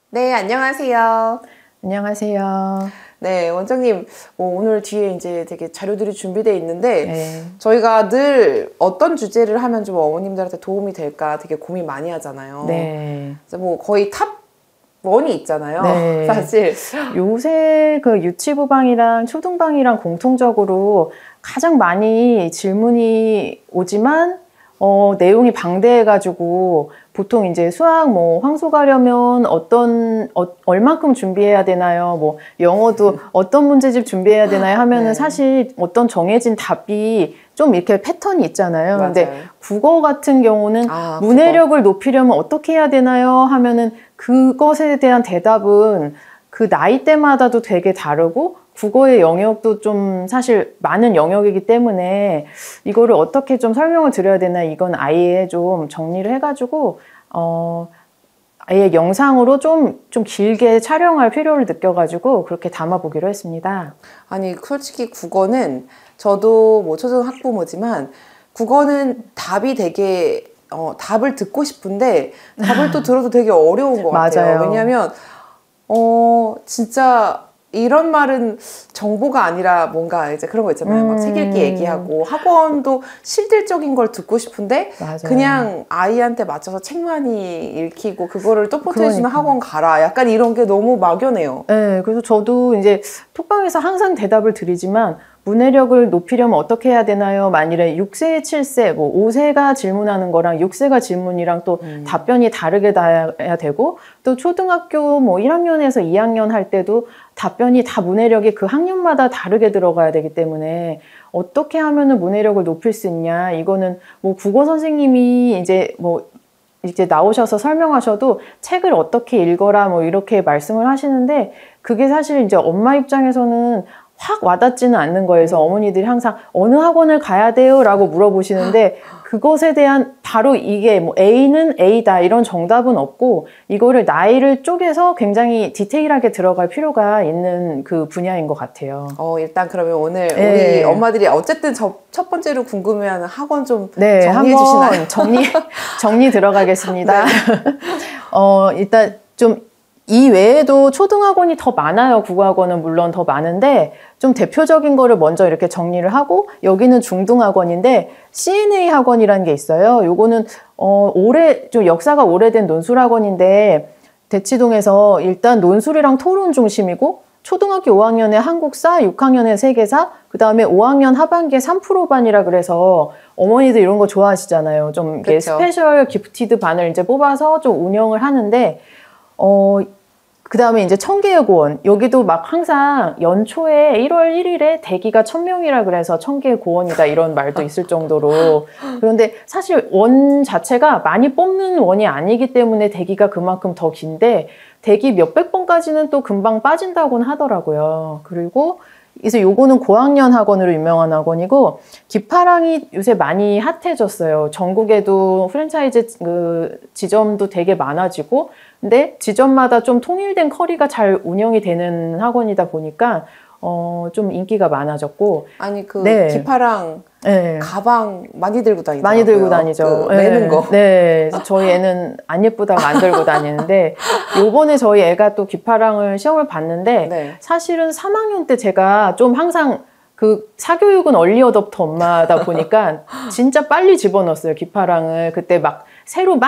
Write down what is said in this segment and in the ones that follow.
네, 안녕하세요. 안녕하세요. 네, 원장님, 오늘 뒤에 이제 되게 자료들이 준비되어 있는데, 네. 저희가 늘 어떤 주제를 하면 좀 어머님들한테 도움이 될까 되게 고민 많이 하잖아요. 네. 그래서 뭐 거의 탑 원이 있잖아요. 네. 사실. 요새 그 유치부방이랑 초등방이랑 공통적으로 가장 많이 질문이 오지만, 내용이 방대해가지고, 보통 이제 수학 뭐 황소 가려면 얼만큼 준비해야 되나요? 뭐 영어도 어떤 문제집 준비해야 되나요? 하면은 네. 사실 어떤 정해진 답이 좀 이렇게 패턴이 있잖아요. 맞아요. 근데 국어 같은 경우는 국어. 문해력을 높이려면 어떻게 해야 되나요? 하면은 그것에 대한 대답은 그 나이대마다도 되게 다르고 국어의 영역도 좀 사실 많은 영역이기 때문에 이거를 어떻게 좀 설명을 드려야 되나 이건 아예 좀 정리를 해가지고 아예 영상으로 좀 길게 촬영할 필요를 느껴가지고 그렇게 담아보기로 했습니다. 아니, 솔직히 국어는 저도 뭐 초등학부모지만 국어는 답이 되게 답을 듣고 싶은데 답을 또 들어도 되게 어려운 것 같아요. 맞아요. 왜냐하면 진짜 이런 말은 정보가 아니라 뭔가 이제 그런 거 있잖아요. 막 책 읽기 얘기하고 학원도 실질적인 걸 듣고 싶은데 맞아요. 그냥 아이한테 맞춰서 책만이 읽히고 그거를 또 포토해주는 그러니까. 학원 가라. 약간 이런 게 너무 막연해요. 네, 그래서 저도 이제 톡방에서 항상 대답을 드리지만 문해력을 높이려면 어떻게 해야 되나요? 만일에 6세, 7세, 뭐 5세가 질문하는 거랑 6세가 질문이랑 또 답변이 다르게 나야 되고 또 초등학교 뭐 1학년에서 2학년 할 때도 답변이 다 문해력이 그 학년마다 다르게 들어가야 되기 때문에 어떻게 하면은 문해력을 높일 수 있냐? 이거는 뭐 국어 선생님이 이제 나오셔서 설명하셔도 책을 어떻게 읽어라 뭐 이렇게 말씀을 하시는데 그게 사실 이제 엄마 입장에서는 확 와닿지는 않는 거예요. 그래서 어머니들이 항상 어느 학원을 가야 돼요? 라고 물어보시는데 그것에 대한 바로 이게 뭐 A는 A다 이런 정답은 없고 이거를 나이를 쪼개서 굉장히 디테일하게 들어갈 필요가 있는 그 분야인 것 같아요. 일단 그러면 오늘 네. 우리 엄마들이 어쨌든 첫 번째로 궁금해하는 학원 좀 네, 정리해 주시나요? 정리 들어가겠습니다. 네. 일단 좀 이 외에도 초등학원이 더 많아요. 국어학원은 물론 더 많은데 좀 대표적인 거를 먼저 이렇게 정리를 하고 여기는 중등학원인데 CNA 학원이라는 게 있어요. 요거는 좀 역사가 오래된 논술학원인데 대치동에서 일단 논술이랑 토론 중심이고 초등학교 5학년에 한국사, 6학년에 세계사, 그 다음에 5학년 하반기에 3%반이라 그래서 어머니들 이런 거 좋아하시잖아요. 좀 이게 스페셜 기프티드 반을 이제 뽑아서 좀 운영을 하는데 그 다음에 이제 청계고원 여기도 막 항상 연초에 1월 1일에 대기가 1000명이라 그래서 청계고원이다 이런 말도 있을 정도로 그런데 사실 원 자체가 많이 뽑는 원이 아니기 때문에 대기가 그만큼 더 긴데 대기 몇백 번까지는 또 금방 빠진다고는 하더라고요. 그리고 그래서 요거는 고학년 학원으로 유명한 학원이고 기파랑이 요새 많이 핫해졌어요. 전국에도 프랜차이즈 그 지점도 되게 많아지고 근데 지점마다 좀 통일된 커리가 잘 운영이 되는 학원이다 보니까 좀 인기가 많아졌고 아니 네. 기파랑 네. 가방 많이 들고 다니더라고요. 많이 들고 다니죠. 매는 거. 네. 저희 애는 안 예쁘다고 안 들고 다니는데 요번에 저희 애가 또 기파랑을 시험을 봤는데 네. 사실은 3학년 때 제가 좀 항상 그 사교육은 얼리 어답터 엄마다 보니까 진짜 빨리 집어넣었어요. 기파랑을. 그때 막 새로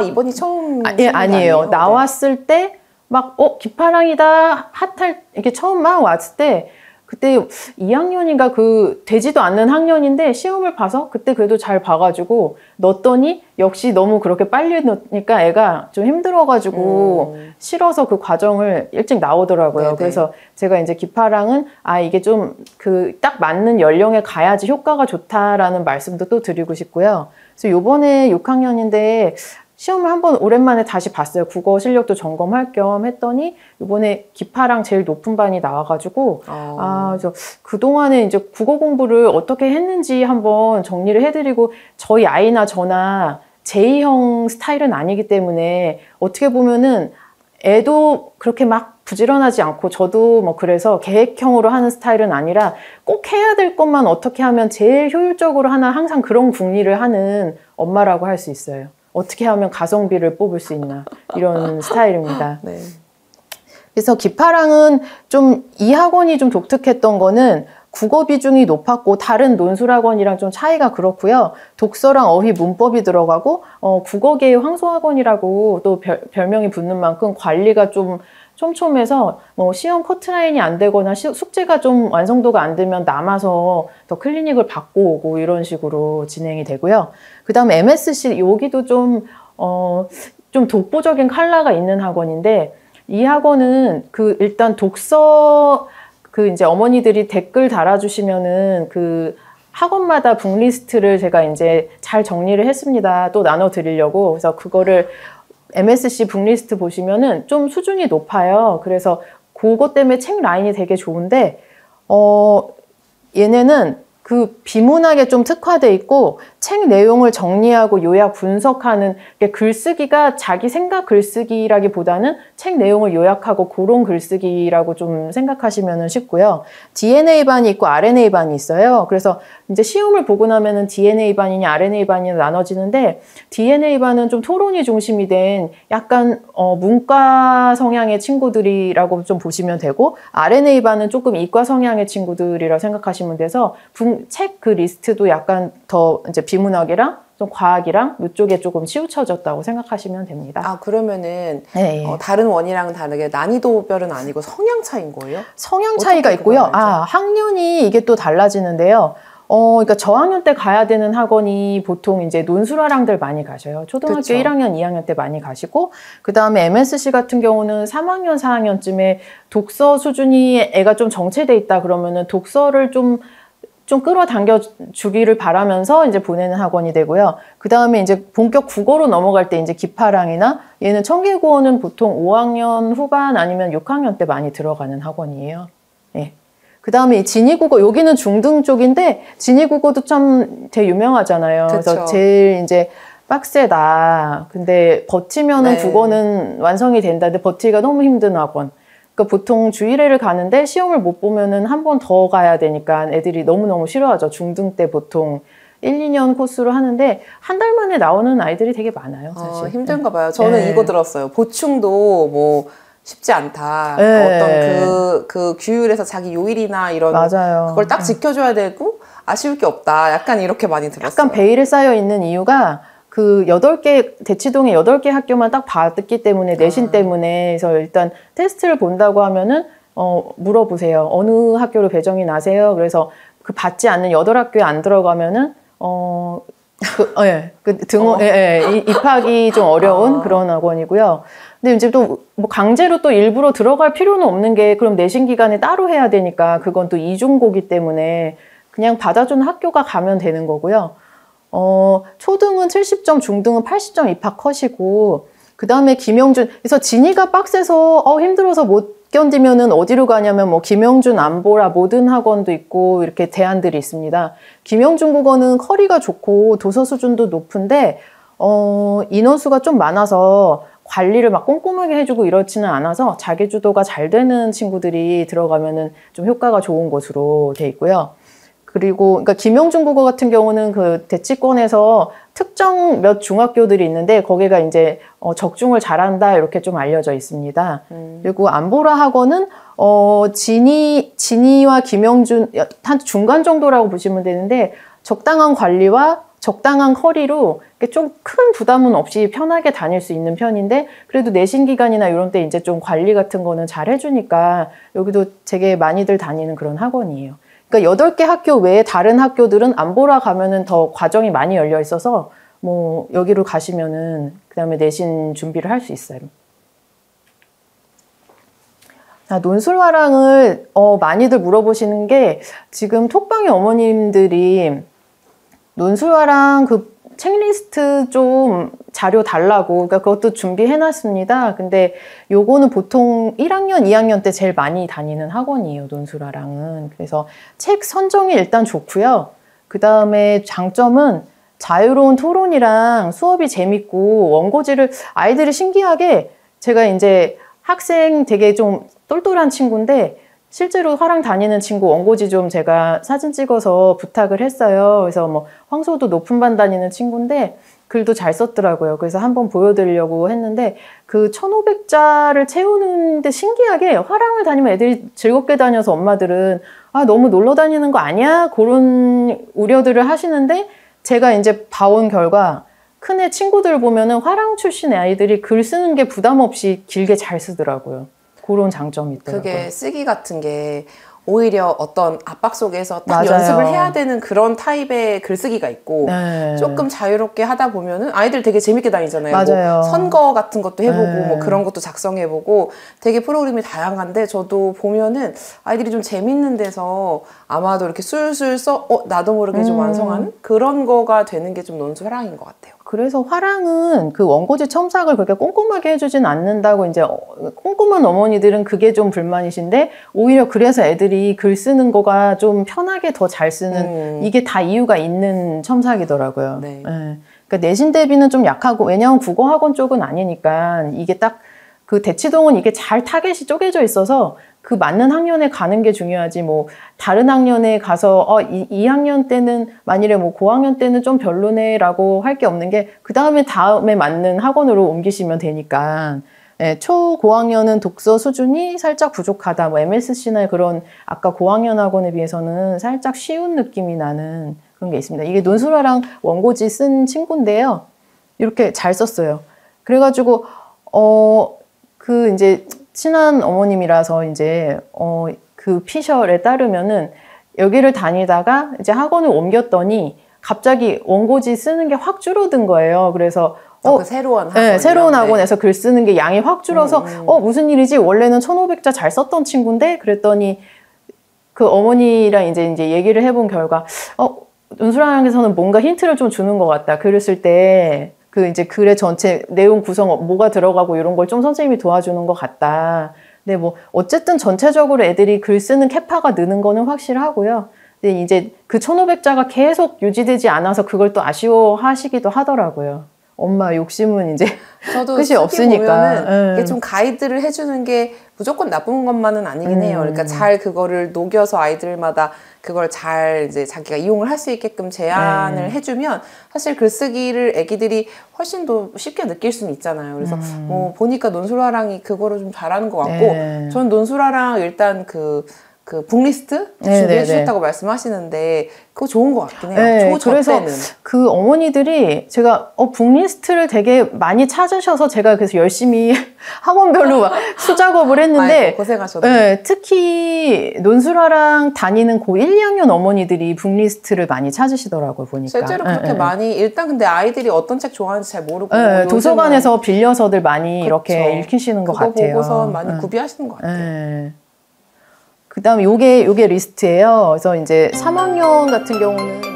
이번이 처음 아니에요. 나왔을 때 막 기파랑이다 핫할 이렇게 처음 막 왔을 때 그때 2학년인가 되지도 않는 학년인데 시험을 봐서 그때 그래도 잘 봐가지고 넣었더니 역시 너무 그렇게 빨리 넣으니까 애가 좀 힘들어가지고 싫어서 그 과정을 일찍 나오더라고요. 네네. 그래서 제가 이제 기파랑은 이게 좀 딱 맞는 연령에 가야지 효과가 좋다라는 말씀도 또 드리고 싶고요. 그래서 요번에 6학년인데 시험을 한번 오랜만에 다시 봤어요. 국어 실력도 점검할 겸 했더니 이번에 기파랑 제일 높은 반이 나와가지고 그래서 그동안에 이제 국어 공부를 어떻게 했는지 한번 정리를 해드리고 저희 아이나 저나 제2형 스타일은 아니기 때문에 어떻게 보면은 애도 그렇게 막 부지런하지 않고 저도 뭐 그래서 계획형으로 하는 스타일은 아니라 꼭 해야 될 것만 어떻게 하면 제일 효율적으로 하나 항상 그런 궁리를 하는 엄마라고 할 수 있어요. 어떻게 하면 가성비를 뽑을 수 있나 이런 스타일입니다. 네. 그래서 기파랑은 좀 이 학원이 좀 독특했던 거는 국어 비중이 높았고 다른 논술학원이랑 좀 차이가 그렇고요. 독서랑 어휘 문법이 들어가고 국어계의 황소학원이라고 또 별명이 붙는 만큼 관리가 좀 촘촘해서 뭐 시험 커트라인이 안 되거나 숙제가 좀 완성도가 안 되면 남아서 더 클리닉을 받고 오고 이런 식으로 진행이 되고요. 그 다음에 MSC 여기도 좀 독보적인 컬러가 있는 학원인데 이 학원은 일단 독서 이제 어머니들이 댓글 달아주시면은 학원마다 북리스트를 제가 이제 잘 정리를 했습니다. 또 나눠드리려고. 그래서 그거를 MSC 북리스트 보시면은 좀 수준이 높아요. 그래서 그것 때문에 책 라인이 되게 좋은데, 얘네는 비문학에 좀 특화돼 있고 책 내용을 정리하고 요약 분석하는 글쓰기가 자기 생각 글쓰기라기보다는 책 내용을 요약하고 그런 글쓰기라고 좀 생각하시면 쉽고요. DNA 반이 있고 RNA 반이 있어요. 그래서 이제 시험을 보고 나면은 DNA 반이냐 RNA 반이냐 나눠지는데 DNA 반은 좀 토론이 중심이 된 약간 문과 성향의 친구들이라고 좀 보시면 되고 RNA 반은 조금 이과 성향의 친구들이라고 생각하시면 돼서 책 리스트도 약간 더 이제 비문학이랑 좀 과학이랑 이쪽에 조금 치우쳐졌다고 생각하시면 됩니다. 아, 그러면은 네. 다른 원이랑 다르게 난이도별은 아니고 성향 차이인 거예요? 성향 차이가 있고요. 학년이 이게 또 달라지는데요. 그러니까 저학년 때 가야 되는 학원이 보통 이제 논술화랑들 많이 가셔요. 초등학교 그쵸. 1학년, 2학년 때 많이 가시고, 그 다음에 MSC 같은 경우는 3학년, 4학년쯤에 독서 수준이 애가 좀 정체돼 있다 그러면은 독서를 좀 끌어당겨 주기를 바라면서 이제 보내는 학원이 되고요. 그 다음에 이제 본격 국어로 넘어갈 때 이제 기파랑이나 얘는 청계국어는 보통 5학년 후반 아니면 6학년 때 많이 들어가는 학원이에요. 네. 그 다음에 진위국어, 여기는 중등 쪽인데 진위국어도 참 되게 유명하잖아요. 그쵸. 그래서 제일 이제 빡세다. 근데 버티면은 네. 국어는 완성이 된다. 근데 버티기가 너무 힘든 학원. 그러니까 보통 주일회를 가는데 시험을 못 보면은 한 번 더 가야 되니까 애들이 너무너무 싫어하죠. 중등 때 보통 1, 2년 코스로 하는데 한 달 만에 나오는 아이들이 되게 많아요, 사실. 힘든가 봐요. 저는 이거 들었어요. 보충도 뭐 쉽지 않다. 어떤 그 규율에서 자기 요일이나 이런 맞아요. 그걸 딱 지켜줘야 되고 아쉬울 게 없다. 약간 이렇게 많이 들었어요. 약간 베일에 쌓여 있는 이유가 8개, 대치동에 8개 학교만 딱 받았기 때문에, 내신 때문에. 그래서 일단 테스트를 본다고 하면은, 물어보세요. 어느 학교로 배정이 나세요? 그래서 받지 않는 8학교에 안 들어가면은, 입학이 좀 어려운 그런 학원이고요. 근데 이제 또 뭐 강제로 또 일부러 들어갈 필요는 없는 게, 그럼 내신 기간에 따로 해야 되니까 그건 또 이중고기 때문에 그냥 받아주는 학교가 가면 되는 거고요. 초등은 70점, 중등은 80점 입학 컷이고, 그 다음에 김영준, 그래서 진이가 빡세서 힘들어서 못 견디면은 어디로 가냐면 뭐 김영준, 안보라 모든 학원도 있고 이렇게 대안들이 있습니다. 김영준 국어는 커리가 좋고 도서 수준도 높은데 인원수가 좀 많아서 관리를 막 꼼꼼하게 해주고 이렇지는 않아서 자기주도가 잘 되는 친구들이 들어가면은 좀 효과가 좋은 곳으로 돼 있고요. 그리고 그러니까 김영준 국어 같은 경우는 대치권에서 특정 몇 중학교들이 있는데 거기가 이제 적중을 잘한다 이렇게 좀 알려져 있습니다. 그리고 안보라 학원은 진이와 김영준 한 중간 정도라고 보시면 되는데 적당한 관리와 적당한 커리로 좀 큰 부담은 없이 편하게 다닐 수 있는 편인데 그래도 내신 기간이나 이런 때 이제 좀 관리 같은 거는 잘 해주니까 여기도 되게 많이들 다니는 그런 학원이에요. 그러니까 8개 학교 외에 다른 학교들은 안보라 가면은 더 과정이 많이 열려 있어서 뭐 여기로 가시면은 그다음에 내신 준비를 할 수 있어요. 자, 논술화랑을 많이들 물어보시는 게 지금 톡방의 어머님들이 논술화랑 책리스트 좀 자료 달라고, 그러니까 그것도 준비해놨습니다. 근데 요거는 보통 1학년, 2학년 때 제일 많이 다니는 학원이에요, 논술화랑은. 그래서 책 선정이 일단 좋고요. 그 다음에 장점은 자유로운 토론이랑 수업이 재밌고 원고지를 아이들이 신기하게 제가 이제 학생 되게 좀 똘똘한 친구인데 실제로 화랑 다니는 친구 원고지 좀 제가 사진 찍어서 부탁을 했어요. 그래서 뭐 황소도 높은 반 다니는 친구인데 글도 잘 썼더라고요. 그래서 한번 보여드리려고 했는데 그 1500자를 채우는데 신기하게 화랑을 다니면 애들이 즐겁게 다녀서 엄마들은 아 너무 놀러 다니는 거 아니야? 그런 우려들을 하시는데 제가 이제 봐온 결과 큰애 친구들 보면은 화랑 출신의 아이들이 글 쓰는 게 부담 없이 길게 잘 쓰더라고요. 그런 장점이 있더라고요. 그게 쓰기 같은 게 오히려 어떤 압박 속에서 딱 맞아요. 연습을 해야 되는 그런 타입의 글쓰기가 있고 네. 조금 자유롭게 하다 보면은 아이들 되게 재밌게 다니잖아요. 맞아요. 뭐 선거 같은 것도 해보고 네. 뭐 그런 것도 작성해보고 되게 프로그램이 다양한데 저도 보면은 아이들이 좀 재밌는 데서 아마도 이렇게 술술 나도 모르게 좀 완성하는 그런 거가 되는 게 좀 논술화랑인 것 같아요. 그래서 화랑은 그 원고지 첨삭을 그렇게 꼼꼼하게 해주진 않는다고 이제 꼼꼼한 어머니들은 그게 좀 불만이신데 오히려 그래서 애들이 글 쓰는 거가 좀 편하게 더 잘 쓰는 이게 다 이유가 있는 첨삭이더라고요. 네. 그러니까 내신 대비는 좀 약하고 왜냐하면 국어학원 쪽은 아니니까 이게 딱 그 대치동은 이게 잘 타겟이 쪼개져 있어서 그 맞는 학년에 가는 게 중요하지 뭐 다른 학년에 가서 이 학년 때는 만일에 뭐 고학년 때는 좀 별로네라고 할 게 없는 게 그 다음에 맞는 학원으로 옮기시면 되니까 예, 초고학년은 독서 수준이 살짝 부족하다 뭐 MSC나 그런 아까 고학년 학원에 비해서는 살짝 쉬운 느낌이 나는 그런 게 있습니다. 이게 논술화랑 원고지 쓴 친구인데요. 이렇게 잘 썼어요. 그래가지고 그 이제 친한 어머님이라서 이제 그 피셜에 따르면은 여기를 다니다가 이제 학원을 옮겼더니 갑자기 원고지 쓰는 게 확 줄어든 거예요. 그래서 그 새로운 학원. 네, 새로운 학원에서 글 쓰는 게 양이 확 줄어서 무슨 일이지? 원래는 1500자 잘 썼던 친구인데 그랬더니 그 어머니랑 이제 얘기를 해본 결과 논술화랑에서는 뭔가 힌트를 좀 주는 것 같다. 글을 쓸 때 그 이제 글의 전체 내용 구성 뭐가 들어가고 이런 걸 좀 선생님이 도와주는 것 같다. 근데 뭐 어쨌든 전체적으로 애들이 글 쓰는 캐파가 느는 거는 확실하고요. 근데 이제 그 1500자가 계속 유지되지 않아서 그걸 또 아쉬워하시기도 하더라고요. 엄마 욕심은 이제 저도 끝이 없으니까. 이게 좀 가이드를 해주는 게 무조건 나쁜 것만은 아니긴 해요. 그러니까 잘 그거를 녹여서 아이들마다 그걸 잘 이제 자기가 이용을 할 수 있게끔 제안을 해주면 사실 글쓰기를 애기들이 훨씬 더 쉽게 느낄 수는 있잖아요. 그래서 뭐 보니까 논술화랑이 그거를 좀 잘하는 것 같고 전 논술화랑 일단 그 북리스트 준비해 주셨다고 말씀하시는데 그거 좋은 것 같긴 해요. 네, 그래서 그 어머니들이 제가 북리스트를 되게 많이 찾으셔서 제가 그래서 열심히 학원별로 막 수작업을 했는데 아이고, 고생하셨네. 네, 특히 논술화랑 다니는 고 1, 2학년 어머니들이 북리스트를 많이 찾으시더라고요. 보니까. 실제로 그렇게 많이 일단 근데 아이들이 어떤 책 좋아하는지 잘 모르고 도서관에서 빌려서들 많이 그쵸. 이렇게 읽히시는 것 같아요. 그거 보고서 많이 구비하시는 것 같아요. 그 다음에 요게 리스트예요. 그래서 이제 3학년 같은 경우는